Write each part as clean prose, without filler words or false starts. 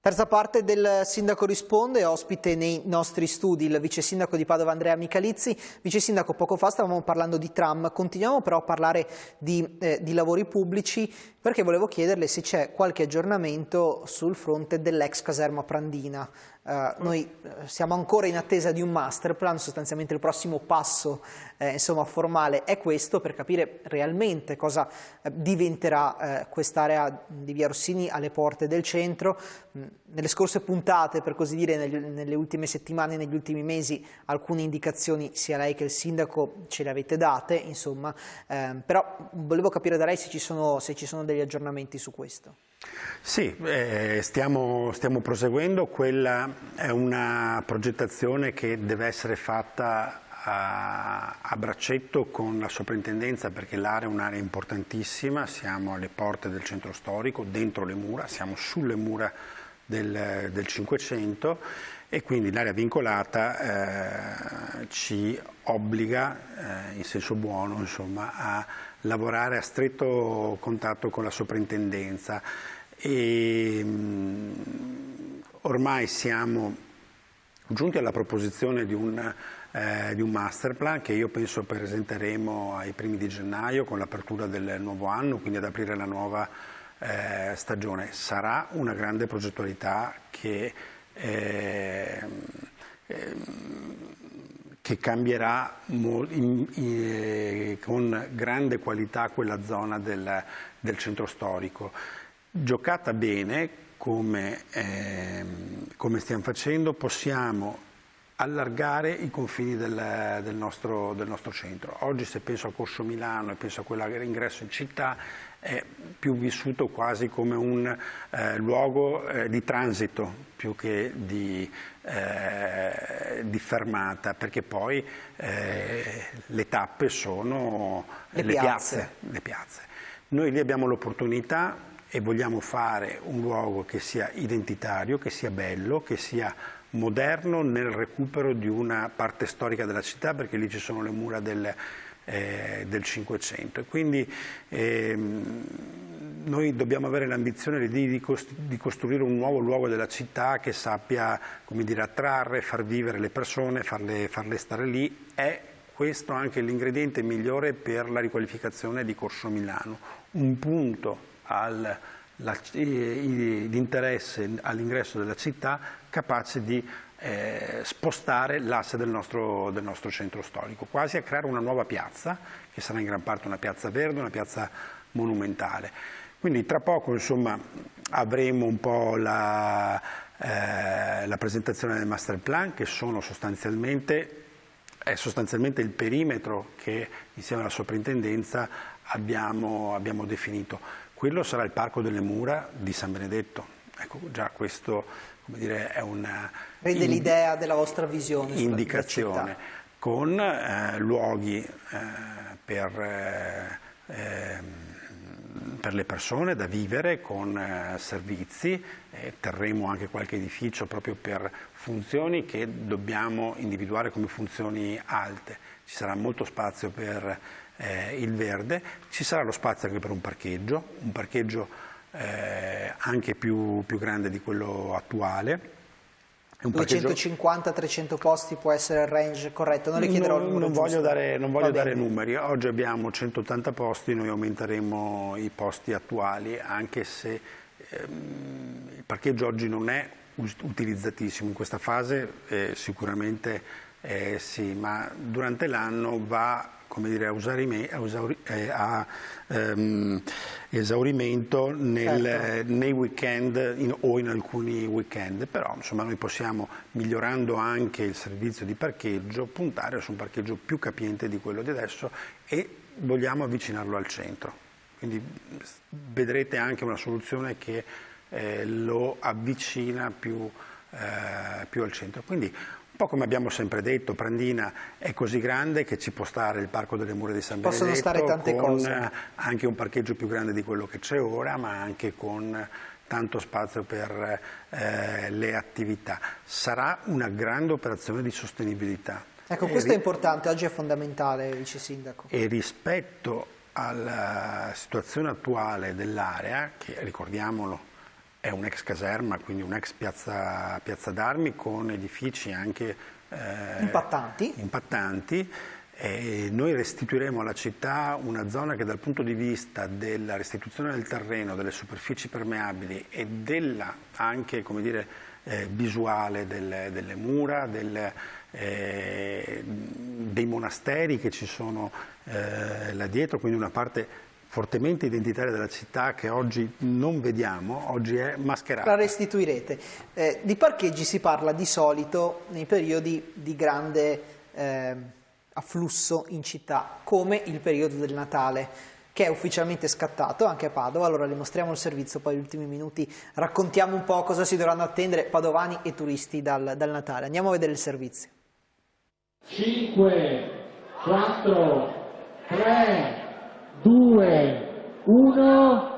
Terza parte del Sindaco risponde, ospite nei nostri studi il vice sindaco di Padova Andrea Michalizzi. Vice sindaco, poco fa stavamo parlando di tram, continuiamo però a parlare di lavori pubblici, perché volevo chiederle se c'è qualche aggiornamento sul fronte dell'ex caserma Prandina. Noi siamo ancora in attesa di un master plan, sostanzialmente il prossimo passo formale è questo, per capire realmente cosa diventerà quest'area di Via Rossini alle porte del centro. Nelle scorse puntate, per così dire, nelle ultime settimane, negli ultimi mesi, alcune indicazioni sia lei che il sindaco ce le avete date, insomma, però volevo capire da lei se ci sono degli aggiornamenti su questo. Sì, stiamo proseguendo. Quella è una progettazione che deve essere fatta a braccetto con la soprintendenza, perché l'area è un'area importantissima. Siamo alle porte del centro storico, dentro le mura, siamo sulle mura del 500 e quindi l'area vincolata ci obbliga, in senso buono, insomma, a lavorare a stretto contatto con la soprintendenza. E ormai siamo giunti alla proposizione di un master plan che io penso presenteremo ai primi di gennaio con l'apertura del nuovo anno, quindi ad aprire la nuova stagione. Sarà una grande progettualità che cambierà con grande qualità quella zona del centro storico. Giocata bene, come stiamo facendo, possiamo allargare i confini del nostro centro. Oggi, se penso a Corso Milano e penso a quell'ingresso in città, è più vissuto quasi come un luogo di transito più che di fermata, perché poi le tappe sono le piazze. Noi lì abbiamo l'opportunità e vogliamo fare un luogo che sia identitario, che sia bello, che sia moderno nel recupero di una parte storica della città, perché lì ci sono le mura del 500 e quindi noi dobbiamo avere l'ambizione di costruire un nuovo luogo della città che sappia, come dire, attrarre, far vivere le persone, farle stare lì. È questo anche l'ingrediente migliore per la riqualificazione di Corso Milano, un punto di interesse all'ingresso della città capace di spostare l'asse del nostro centro storico, quasi a creare una nuova piazza, che sarà in gran parte una piazza verde, una piazza monumentale. Quindi tra poco, insomma, avremo un po' la presentazione del master plan, che è sostanzialmente il perimetro che insieme alla soprintendenza abbiamo definito. Quello sarà il Parco delle Mura di San Benedetto. Ecco, già questo, come dire, è una rende l'idea della vostra visione indicazione, con luoghi per le persone da vivere, con servizi. Terremo anche qualche edificio proprio per funzioni che dobbiamo individuare come funzioni alte. Ci sarà molto spazio per il verde, ci sarà lo spazio anche per un parcheggio anche più grande di quello attuale. 250-300 posti può essere il range corretto? Non le chiederò il numero. Non voglio dare numeri. Oggi abbiamo 180 posti, noi aumenteremo i posti attuali, anche se il parcheggio oggi non è utilizzatissimo in questa fase, sicuramente sì, ma durante l'anno va, come dire, a esaurimento nei weekend o in alcuni weekend, però insomma noi possiamo, migliorando anche il servizio di parcheggio, puntare su un parcheggio più capiente di quello di adesso e vogliamo avvicinarlo al centro. Quindi vedrete anche una soluzione che lo avvicina più al centro. Quindi, un po' come abbiamo sempre detto, Prandina è così grande che ci può stare il Parco delle Mura di San Benedetto, possono stare tante cose, anche un parcheggio più grande di quello che c'è ora, ma anche con tanto spazio per le attività. Sarà una grande operazione di sostenibilità. Ecco, questo è importante, oggi è fondamentale, Vice Sindaco. E rispetto alla situazione attuale dell'area, che ricordiamolo è un'ex caserma, quindi un'ex piazza d'armi con edifici anche impattanti. E noi restituiremo alla città una zona che dal punto di vista della restituzione del terreno, delle superfici permeabili e della anche, come dire, visuale delle mura, dei monasteri che ci sono là dietro, quindi una parte fortemente identitaria della città che oggi non vediamo, oggi è mascherata. La restituirete. Di parcheggi si parla di solito nei periodi di grande afflusso in città, come il periodo del Natale, che è ufficialmente scattato anche a Padova. Allora le mostriamo il servizio, poi negli ultimi minuti raccontiamo un po' cosa si dovranno attendere padovani e turisti dal Natale. Andiamo a vedere il servizio. 5, 4, 3, 2, 1...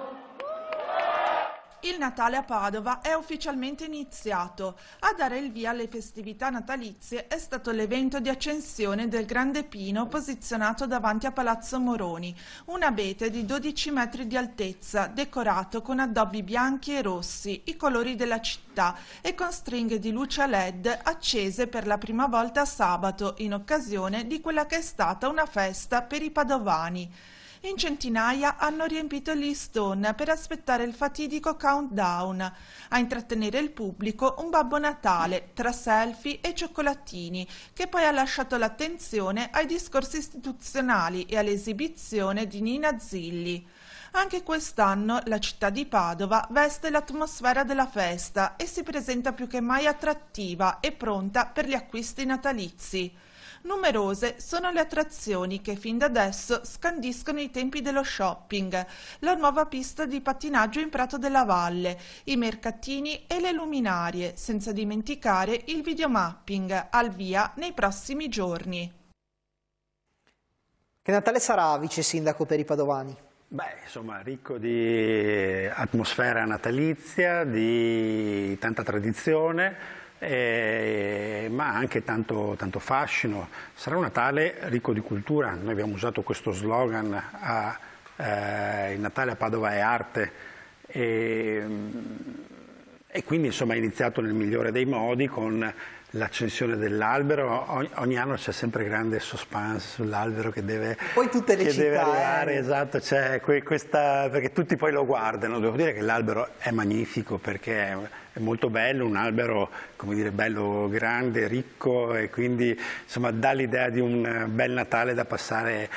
Il Natale a Padova è ufficialmente iniziato. A dare il via alle festività natalizie è stato l'evento di accensione del Grande Pino posizionato davanti a Palazzo Moroni, un abete di 12 metri di altezza, decorato con addobbi bianchi e rossi, i colori della città, e con stringhe di luce a LED accese per la prima volta sabato, in occasione di quella che è stata una festa per i padovani. In centinaia hanno riempito gli Stone per aspettare il fatidico countdown. A intrattenere il pubblico un Babbo Natale, tra selfie e cioccolatini, che poi ha lasciato l'attenzione ai discorsi istituzionali e all'esibizione di Nina Zilli. Anche quest'anno la città di Padova veste l'atmosfera della festa e si presenta più che mai attrattiva e pronta per gli acquisti natalizi. Numerose sono le attrazioni che fin da adesso scandiscono i tempi dello shopping: la nuova pista di pattinaggio in Prato della Valle, i mercatini e le luminarie, senza dimenticare il videomapping, al via nei prossimi giorni. Che Natale sarà, vice sindaco, per i padovani? Beh, insomma, ricco di atmosfera natalizia, di tanta tradizione, ma anche tanto fascino. Sarà un Natale ricco di cultura. Noi abbiamo usato questo slogan, il Natale a Padova è arte, e quindi insomma è iniziato nel migliore dei modi con l'accensione dell'albero. Ogni anno c'è sempre grande suspense sull'albero che deve, poi tutte le città, deve arrivare, esatto, c'è questa, perché tutti poi lo guardano. Devo dire che l'albero è magnifico perché è molto bello, un albero, come dire, bello, grande, ricco, e quindi insomma dà l'idea di un bel Natale da passare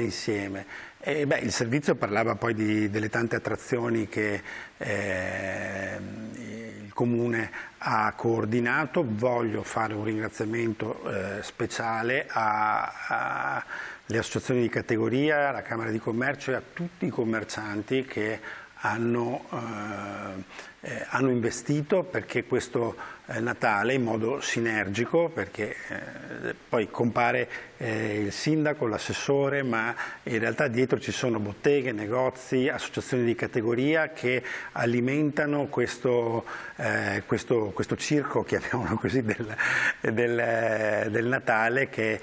insieme. E, beh, il servizio parlava poi delle tante attrazioni che il Comune ha coordinato. Voglio fare un ringraziamento speciale alle associazioni di categoria, alla Camera di Commercio e a tutti i commercianti che hanno investito perché questo Natale, in modo sinergico, perché poi compare il sindaco, l'assessore, ma in realtà dietro ci sono botteghe, negozi, associazioni di categoria che alimentano questo circo, chiamiamolo così, del Natale, che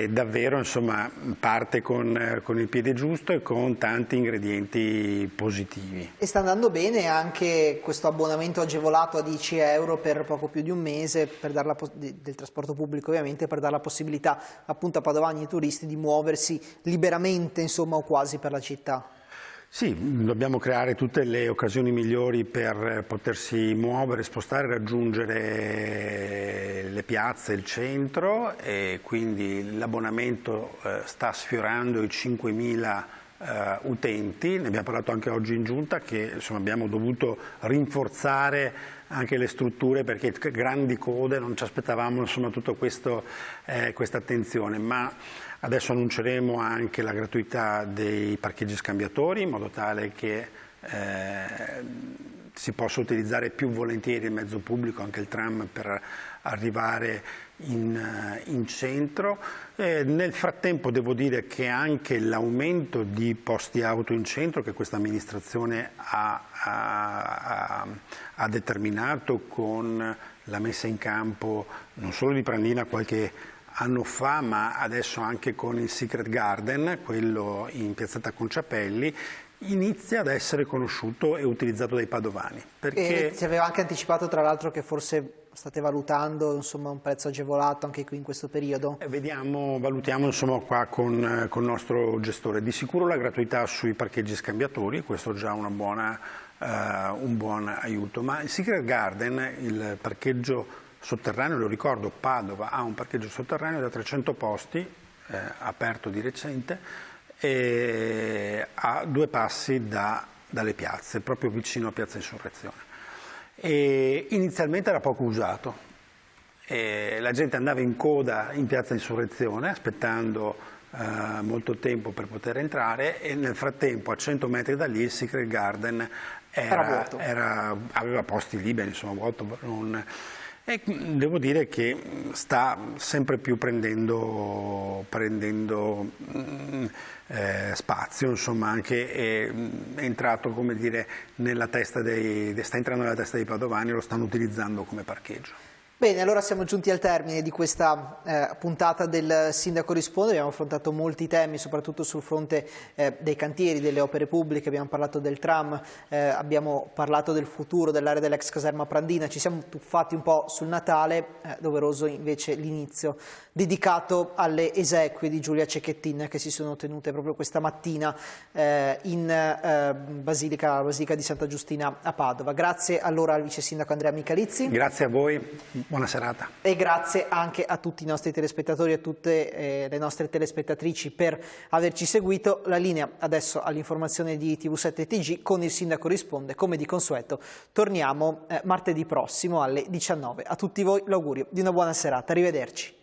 davvero insomma parte con il piede giusto e con tanti ingredienti positivi. E sta andando bene anche questo abbonamento agevolato a 10 euro per poco più di un mese per dar del trasporto pubblico, ovviamente, per dare la possibilità appunto a padovani e turisti di muoversi liberamente, insomma, o quasi, per la città. Sì, dobbiamo creare tutte le occasioni migliori per potersi muovere, spostare, raggiungere le piazze, il centro, e quindi l'abbonamento sta sfiorando i 5.000 utenti. Ne abbiamo parlato anche oggi in giunta, che insomma abbiamo dovuto rinforzare anche le strutture perché grandi code, non ci aspettavamo insomma tutto questa attenzione, ma adesso annunceremo anche la gratuità dei parcheggi scambiatori in modo tale che si possa utilizzare più volentieri il mezzo pubblico, anche il tram, per arrivare in centro. Nel frattempo devo dire che anche l'aumento di posti auto in centro che questa amministrazione ha determinato con la messa in campo non solo di Prandina qualche anno fa, ma adesso anche con il Secret Garden, quello in piazzata Conciapelli, inizia ad essere conosciuto e utilizzato dai padovani. Perché ti aveva anche anticipato tra l'altro che forse state valutando insomma, un prezzo agevolato anche qui in questo periodo? Valutiamo insomma, qua con il nostro gestore. Di sicuro la gratuità sui parcheggi scambiatori, questo è già un buon aiuto, ma il Secret Garden, il parcheggio sotterraneo, lo ricordo, Padova ha un parcheggio sotterraneo da 300 posti, aperto di recente, e a 2 passi dalle piazze, proprio vicino a Piazza Insurrezione. E inizialmente era poco usato, la gente andava in coda in Piazza Insurrezione aspettando molto tempo per poter entrare, e nel frattempo a 100 metri da lì il Secret Garden aveva posti liberi, insomma vuoto. E devo dire che sta sempre più prendendo spazio, insomma, anche è entrato, come dire, sta entrando nella testa dei padovani e lo stanno utilizzando come parcheggio. Bene, allora siamo giunti al termine di questa puntata del Sindaco Risponde. Abbiamo affrontato molti temi, soprattutto sul fronte dei cantieri, delle opere pubbliche, abbiamo parlato del tram, abbiamo parlato del futuro dell'area dell'ex caserma Prandina, ci siamo tuffati un po' sul Natale, doveroso invece l'inizio dedicato alle esequie di Giulia Cecchettin che si sono tenute proprio questa mattina in Basilica di Santa Giustina a Padova. Grazie allora al vice sindaco Andrea Michalizzi. Grazie a voi. Buona serata. E grazie anche a tutti i nostri telespettatori e a tutte le nostre telespettatrici per averci seguito. La linea adesso all'informazione di TV7 TG con il Sindaco Risponde. Come di consueto torniamo martedì prossimo alle 19. A tutti voi l'augurio di una buona serata. Arrivederci.